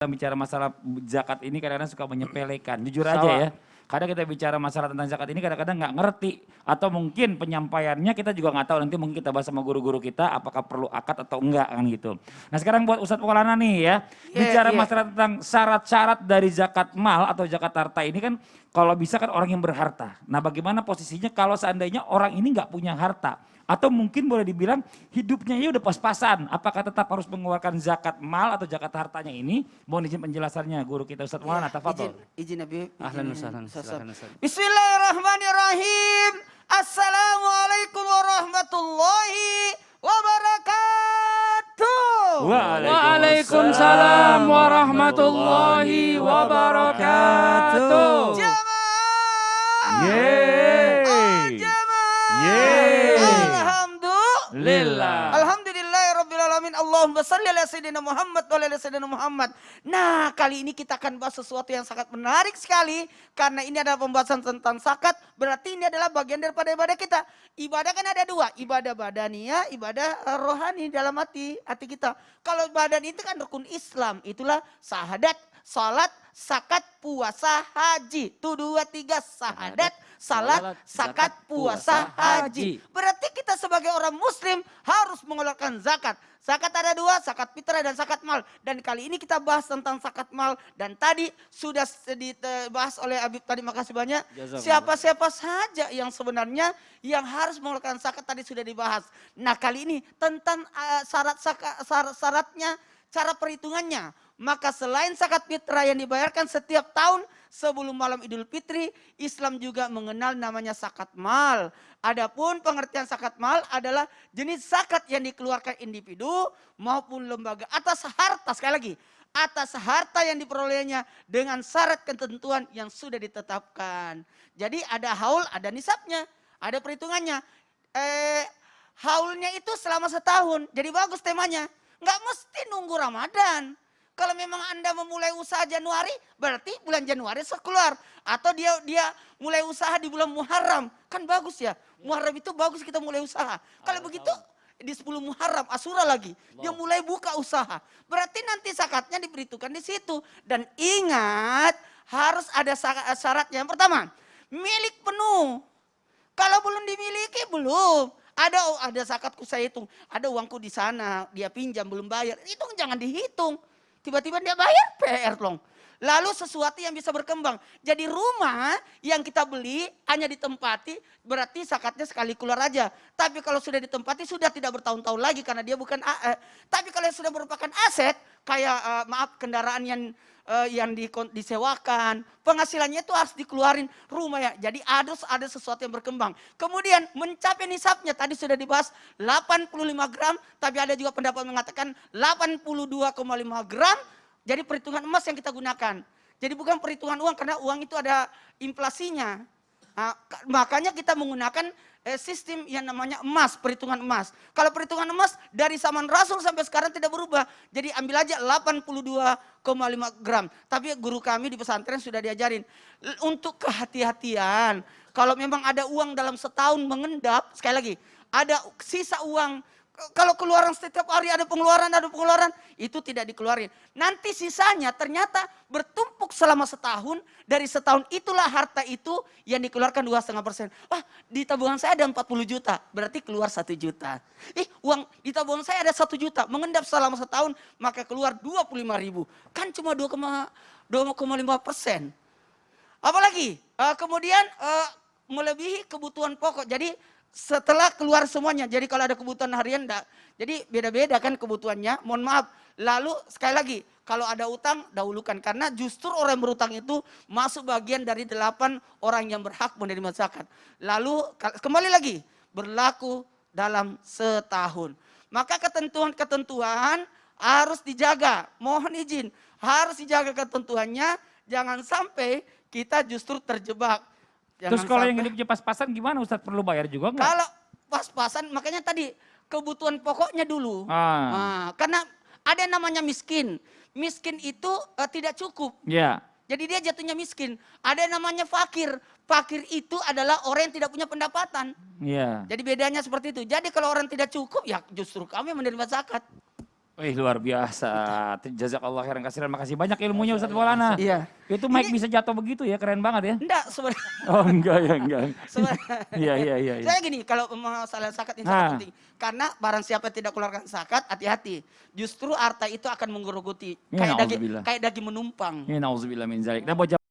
Bicara masalah zakat ini kadang-kadang suka menyepelekan, jujur aja ya. Kadang kita bicara masalah tentang zakat ini kadang-kadang nggak ngerti atau mungkin penyampaiannya kita juga nggak tahu, nanti mungkin kita bahas sama guru-guru kita apakah perlu akad atau enggak kan gitu. Nah sekarang buat Ustadz Maulana nih ya, bicara masalah tentang syarat-syarat dari zakat mal atau zakat harta ini kan kalau bisa kan orang yang berharta. Nah bagaimana posisinya kalau seandainya orang ini nggak punya harta? Atau mungkin boleh dibilang hidupnya ya udah pas-pasan. Apakah tetap harus mengeluarkan zakat mal atau zakat hartanya ini? Mohon izin penjelasannya guru kita Ustadz Maulana. Tafadhol. Izin Nabi. Ahlan wasahlan. Bismillahirrahmanirrahim. Assalamualaikum warahmatullahi wabarakatuh. Waalaikumsalam warahmatullahi wabarakatuh. Jamaah. Lillah. Alhamdulillahirrabbilalamin. Allahumma salli ala sayyidina Muhammad wa ala sayyidina Muhammad. Nah kali ini kita akan bahas sesuatu yang sangat menarik sekali. Karena ini adalah pembahasan tentang zakat. Berarti ini adalah bagian daripada ibadah kita. Ibadah kan ada dua. Ibadah badaniyah, ibadah rohani dalam hati kita. Kalau badan itu kan rukun Islam. Itulah syahadat, salat, zakat, puasa, haji. Itu 2, 3 syahadat, salat, zakat, puasa, haji. Berarti kita sebagai orang muslim harus mengeluarkan zakat. Zakat ada dua, zakat fitrah dan zakat mal. Dan kali ini kita bahas tentang zakat mal. Dan tadi sudah dibahas oleh Habib tadi, makasih banyak. Siapa-siapa saja yang sebenarnya yang harus mengeluarkan zakat tadi sudah dibahas. Nah kali ini tentang syaratnya, cara perhitungannya. Maka selain zakat fitrah yang dibayarkan setiap tahun sebelum malam Idul Fitri, Islam juga mengenal namanya zakat mal. Adapun pengertian zakat mal adalah jenis zakat yang dikeluarkan individu maupun lembaga atas harta, sekali lagi, atas harta yang diperolehnya dengan syarat ketentuan yang sudah ditetapkan. Jadi ada haul, ada nisabnya, ada perhitungannya. Haulnya itu selama setahun, jadi bagus temanya. Nggak mesti nunggu Ramadan. Kalau memang Anda memulai usaha Januari, berarti bulan Januari keluar. Atau dia mulai usaha di bulan Muharram. Kan bagus ya. Muharram itu bagus kita mulai usaha. Kalau begitu di 10 Muharram, Asyura lagi. Dia mulai buka usaha. Berarti nanti zakatnya diperhitungkan di situ. Dan ingat harus ada syaratnya. Yang pertama, milik penuh. Kalau belum dimiliki, belum. Ada zakatku saya hitung. Ada uangku di sana, dia pinjam belum bayar. Itu jangan dihitung. Tiba-tiba dia bayar, PR dong. Lalu sesuatu yang bisa berkembang. Jadi rumah yang kita beli hanya ditempati, berarti zakatnya sekali keluar aja. Tapi kalau sudah ditempati sudah tidak bertahun-tahun lagi karena dia bukan tapi kalau sudah merupakan aset, kayak kendaraan yang disewakan, penghasilannya itu harus dikeluarin rumah ya. Jadi ada sesuatu yang berkembang. Kemudian mencapai nisabnya tadi sudah dibahas 85 gram, tapi ada juga pendapat mengatakan 82,5 gram. Jadi perhitungan emas yang kita gunakan. Jadi bukan perhitungan uang karena uang itu ada inflasinya. Nah, makanya kita menggunakan sistem yang namanya emas, perhitungan emas. Kalau perhitungan emas dari zaman Rasul sampai sekarang tidak berubah. Jadi ambil aja 82,5 gram. Tapi guru kami di pesantren sudah diajarin. Untuk kehati-hatian, kalau memang ada uang dalam setahun mengendap, sekali lagi, ada sisa uang. Kalau keluaran setiap hari ada pengeluaran, itu tidak dikeluarin. Nanti sisanya ternyata bertumpuk selama setahun, dari setahun itulah harta itu yang dikeluarkan 2,5%. Wah di tabungan saya ada 40 juta, berarti keluar 1 juta. Uang di tabungan saya ada 1 juta, mengendap selama setahun, maka keluar 25.000. Kan cuma 2,5%. Apalagi kemudian melebihi kebutuhan pokok. Jadi setelah keluar semuanya, jadi kalau ada kebutuhan harian enggak. Jadi beda-beda kan kebutuhannya, mohon maaf. Lalu sekali lagi, kalau ada utang dahulukan. Karena justru orang yang berutang itu masuk bagian dari 8 orang yang berhak menerima zakat. Lalu kembali lagi, berlaku dalam setahun. Maka ketentuan-ketentuan harus dijaga. Mohon izin, harus dijaga ketentuannya. Jangan sampai kita justru terjebak. Terus kalau yang hidupnya pas-pasan gimana Ustadz, perlu bayar juga enggak? Kalau pas-pasan makanya tadi kebutuhan pokoknya dulu. Karena ada yang namanya miskin. Miskin itu tidak cukup. Iya. Jadi dia jatuhnya miskin. Ada yang namanya fakir. Fakir itu adalah orang yang tidak punya pendapatan. Iya. Jadi bedanya seperti itu. Jadi kalau orang tidak cukup ya justru kami menerima zakat. Wih luar biasa. Jazakallah khairan kasiran. Makasih banyak ilmunya Ustadz Maulana. Iya. Itu mic bisa jatuh begitu ya, keren banget ya. Enggak sebenarnya. Oh enggak ya, enggak. Sebenarnya. Iya, iya, iya. Iya. Saya gini, kalau masalah zakat ini sangat penting. Karena barang siapa tidak keluarkan zakat, hati-hati. Justru harta itu akan menggerogoti. Ya, Kayak na'udzubillah. kayak daging menumpang. Ini nauzubillah min zalik. Nah, buat